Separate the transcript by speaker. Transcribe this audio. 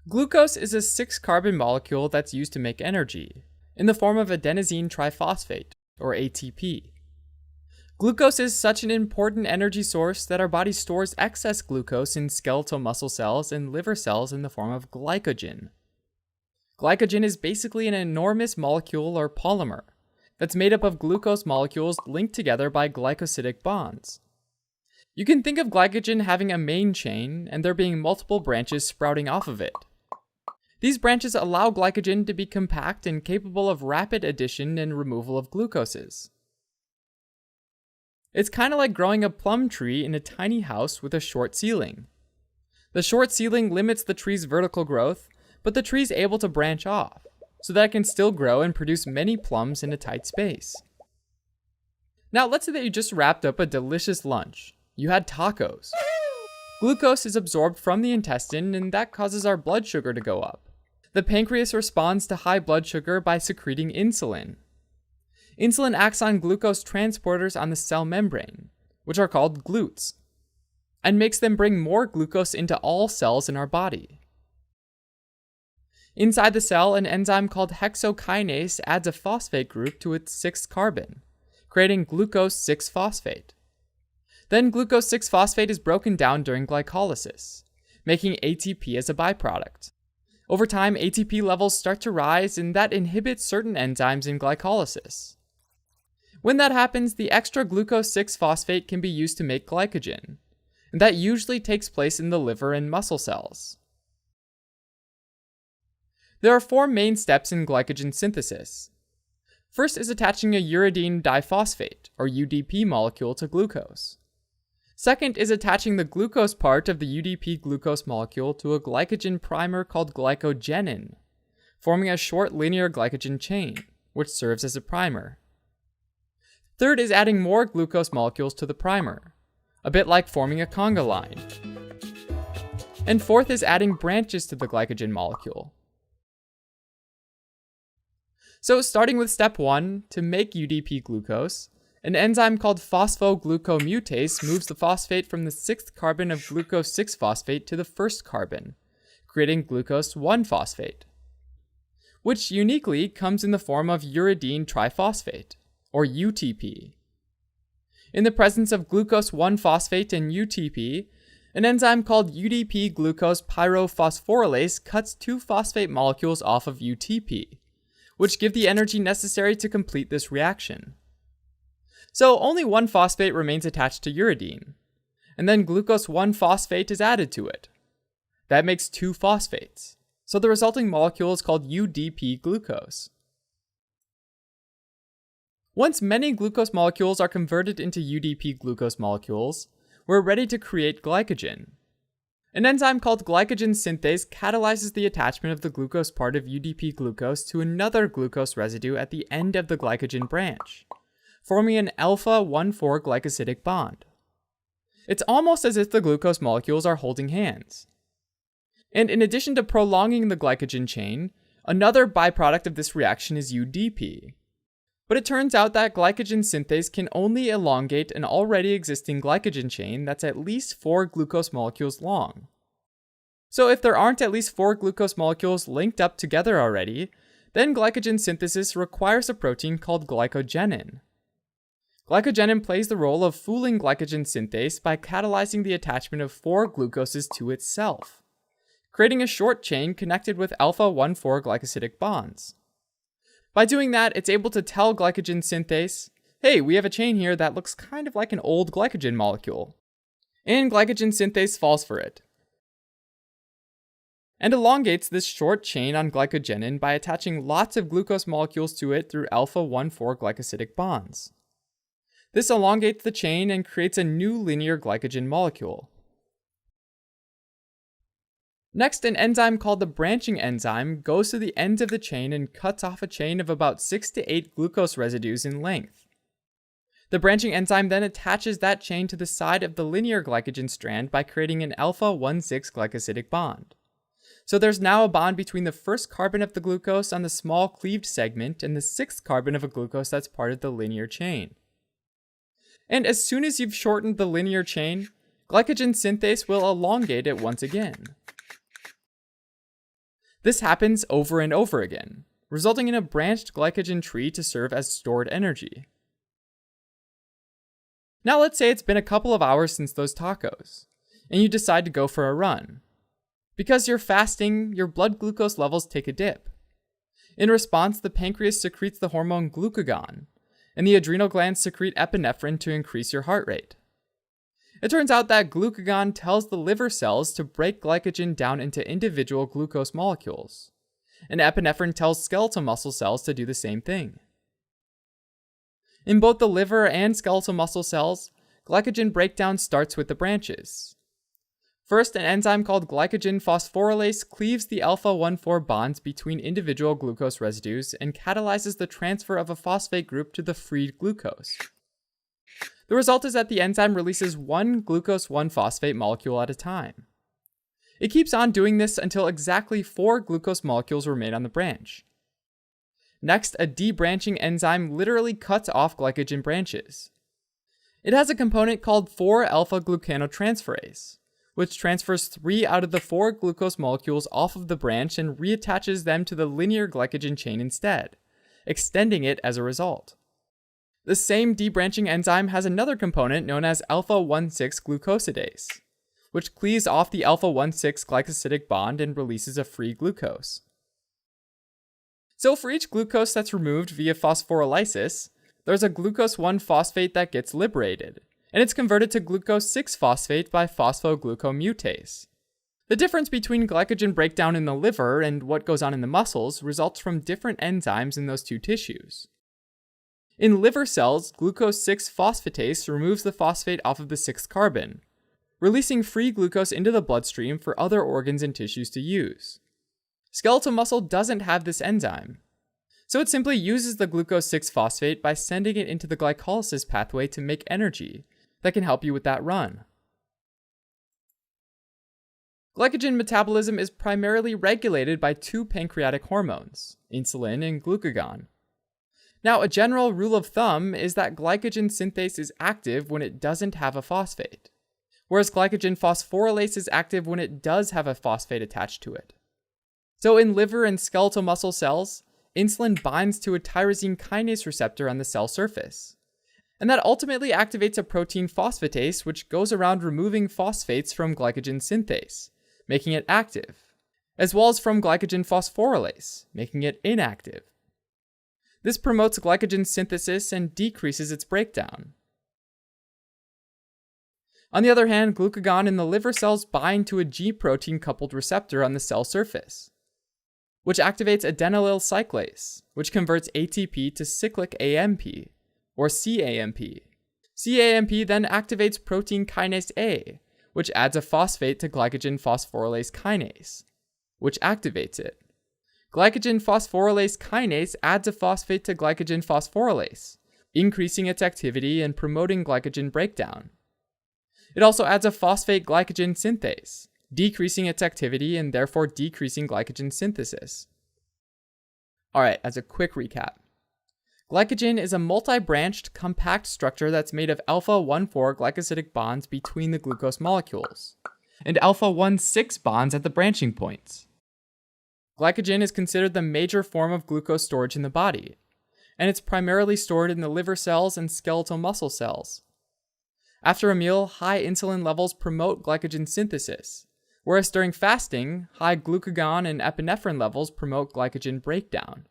Speaker 1: Glucose is a 6-carbon molecule that's used to make energy, in the form of adenosine triphosphate, or ATP. Glucose is such an important energy source that our body stores excess glucose in skeletal muscle cells and liver cells in the form of glycogen. Glycogen is basically an enormous molecule or polymer that's made up of glucose molecules linked together by glycosidic bonds. You can think of glycogen having a main chain and there being multiple branches sprouting off of it. These branches allow glycogen to be compact and capable of rapid addition and removal of glucoses. It's kind of like growing a plum tree in a tiny house with a short ceiling. The short ceiling limits the tree's vertical growth, but the tree is able to branch off, so that it can still grow and produce many plums in a tight space. Now let's say that you just wrapped up a delicious lunch. You had tacos. Glucose is absorbed from the intestine and that causes our blood sugar to go up. The pancreas responds to high blood sugar by secreting insulin. Insulin acts on glucose transporters on the cell membrane, which are called GLUTs, and makes them bring more glucose into all cells in our body. Inside the cell, an enzyme called hexokinase adds a phosphate group to its 6th carbon, creating glucose 6-phosphate. Then glucose 6-phosphate is broken down during glycolysis, making ATP as a byproduct. Over time, ATP levels start to rise and that inhibits certain enzymes in glycolysis. When that happens, the extra glucose 6-phosphate can be used to make glycogen, and that usually takes place in the liver and muscle cells. There are 4 main steps in glycogen synthesis. First is attaching a uridine diphosphate, or UDP molecule to glucose. Second is attaching the glucose part of the UDP glucose molecule to a glycogen primer called glycogenin, forming a short linear glycogen chain, which serves as a primer. Third is adding more glucose molecules to the primer, a bit like forming a conga line. And fourth is adding branches to the glycogen molecule. So starting with step 1, to make UDP glucose, an enzyme called phosphoglucomutase moves the phosphate from the 6th carbon of glucose 6-phosphate to the 1st carbon, creating glucose 1-phosphate, which uniquely comes in the form of uridine triphosphate, or UTP. In the presence of glucose 1-phosphate and UTP, an enzyme called UDP glucose pyrophosphorylase cuts 2 phosphate molecules off of UTP, which give the energy necessary to complete this reaction. So only 1 phosphate remains attached to uridine, and then glucose 1-phosphate is added to it. That makes 2 phosphates, so the resulting molecule is called UDP glucose. Once many glucose molecules are converted into UDP glucose molecules, we're ready to create glycogen. An enzyme called glycogen synthase catalyzes the attachment of the glucose part of UDP glucose to another glucose residue at the end of the glycogen branch, forming an alpha-1,4 glycosidic bond. It's almost as if the glucose molecules are holding hands. And in addition to prolonging the glycogen chain, another byproduct of this reaction is UDP. But it turns out that glycogen synthase can only elongate an already existing glycogen chain that's at least 4 glucose molecules long. So if there aren't at least 4 glucose molecules linked up together already, then glycogen synthesis requires a protein called glycogenin. Glycogenin plays the role of fooling glycogen synthase by catalyzing the attachment of 4 glucoses to itself, creating a short chain connected with alpha-1,4 glycosidic bonds. By doing that, it's able to tell glycogen synthase, hey, we have a chain here that looks kind of like an old glycogen molecule. And glycogen synthase falls for it, and elongates this short chain on glycogenin by attaching lots of glucose molecules to it through alpha-1,4 glycosidic bonds. This elongates the chain and creates a new linear glycogen molecule. Next, an enzyme called the branching enzyme goes to the ends of the chain and cuts off a chain of about 6 to 8 glucose residues in length. The branching enzyme then attaches that chain to the side of the linear glycogen strand by creating an alpha-1,6 glycosidic bond. So there's now a bond between the 1st carbon of the glucose on the small cleaved segment and the 6th carbon of a glucose that's part of the linear chain. And as soon as you've shortened the linear chain, glycogen synthase will elongate it once again. This happens over and over again, resulting in a branched glycogen tree to serve as stored energy. Now let's say it's been a couple of hours since those tacos, and you decide to go for a run. Because you're fasting, your blood glucose levels take a dip. In response, the pancreas secretes the hormone glucagon, and the adrenal glands secrete epinephrine to increase your heart rate. It turns out that glucagon tells the liver cells to break glycogen down into individual glucose molecules, and epinephrine tells skeletal muscle cells to do the same thing. In both the liver and skeletal muscle cells, glycogen breakdown starts with the branches. First, an enzyme called glycogen phosphorylase cleaves the alpha-1,4 bonds between individual glucose residues and catalyzes the transfer of a phosphate group to the freed glucose. The result is that the enzyme releases one glucose 1-phosphate molecule at a time. It keeps on doing this until exactly 4 glucose molecules remain on the branch. Next, a debranching enzyme literally cuts off glycogen branches. It has a component called 4-alpha-glucanotransferase, which transfers 3 out of the 4 glucose molecules off of the branch and reattaches them to the linear glycogen chain instead, extending it as a result. The same debranching enzyme has another component known as alpha-1,6-glucosidase, which cleaves off the alpha-1,6 glycosidic bond and releases a free glucose. So for each glucose that's removed via phosphorylysis, there's a glucose 1-phosphate that gets liberated, and it's converted to glucose 6-phosphate by phosphoglucomutase. The difference between glycogen breakdown in the liver and what goes on in the muscles results from different enzymes in those two tissues. In liver cells, glucose 6-phosphatase removes the phosphate off of the 6th carbon, releasing free glucose into the bloodstream for other organs and tissues to use. Skeletal muscle doesn't have this enzyme, so it simply uses the glucose 6-phosphate by sending it into the glycolysis pathway to make energy that can help you with that run. Glycogen metabolism is primarily regulated by 2 pancreatic hormones, insulin and glucagon. Now, a general rule of thumb is that glycogen synthase is active when it doesn't have a phosphate, whereas glycogen phosphorylase is active when it does have a phosphate attached to it. So in liver and skeletal muscle cells, insulin binds to a tyrosine kinase receptor on the cell surface, and that ultimately activates a protein phosphatase which goes around removing phosphates from glycogen synthase, making it active, as well as from glycogen phosphorylase, making it inactive. This promotes glycogen synthesis and decreases its breakdown. On the other hand, glucagon in the liver cells bind to a G protein coupled receptor on the cell surface, which activates adenylyl cyclase, which converts ATP to cyclic AMP, or CAMP. CAMP then activates protein kinase A, which adds a phosphate to glycogen phosphorylase kinase, which activates it. Glycogen phosphorylase kinase adds a phosphate to glycogen phosphorylase, increasing its activity and promoting glycogen breakdown. It also adds a phosphate glycogen synthase, decreasing its activity and therefore decreasing glycogen synthesis. Alright, as a quick recap. Glycogen is a multi-branched, compact structure that's made of alpha-1,4 glycosidic bonds between the glucose molecules, and alpha-1,6 bonds at the branching points. Glycogen is considered the major form of glucose storage in the body, and it's primarily stored in the liver cells and skeletal muscle cells. After a meal, high insulin levels promote glycogen synthesis, whereas during fasting, high glucagon and epinephrine levels promote glycogen breakdown.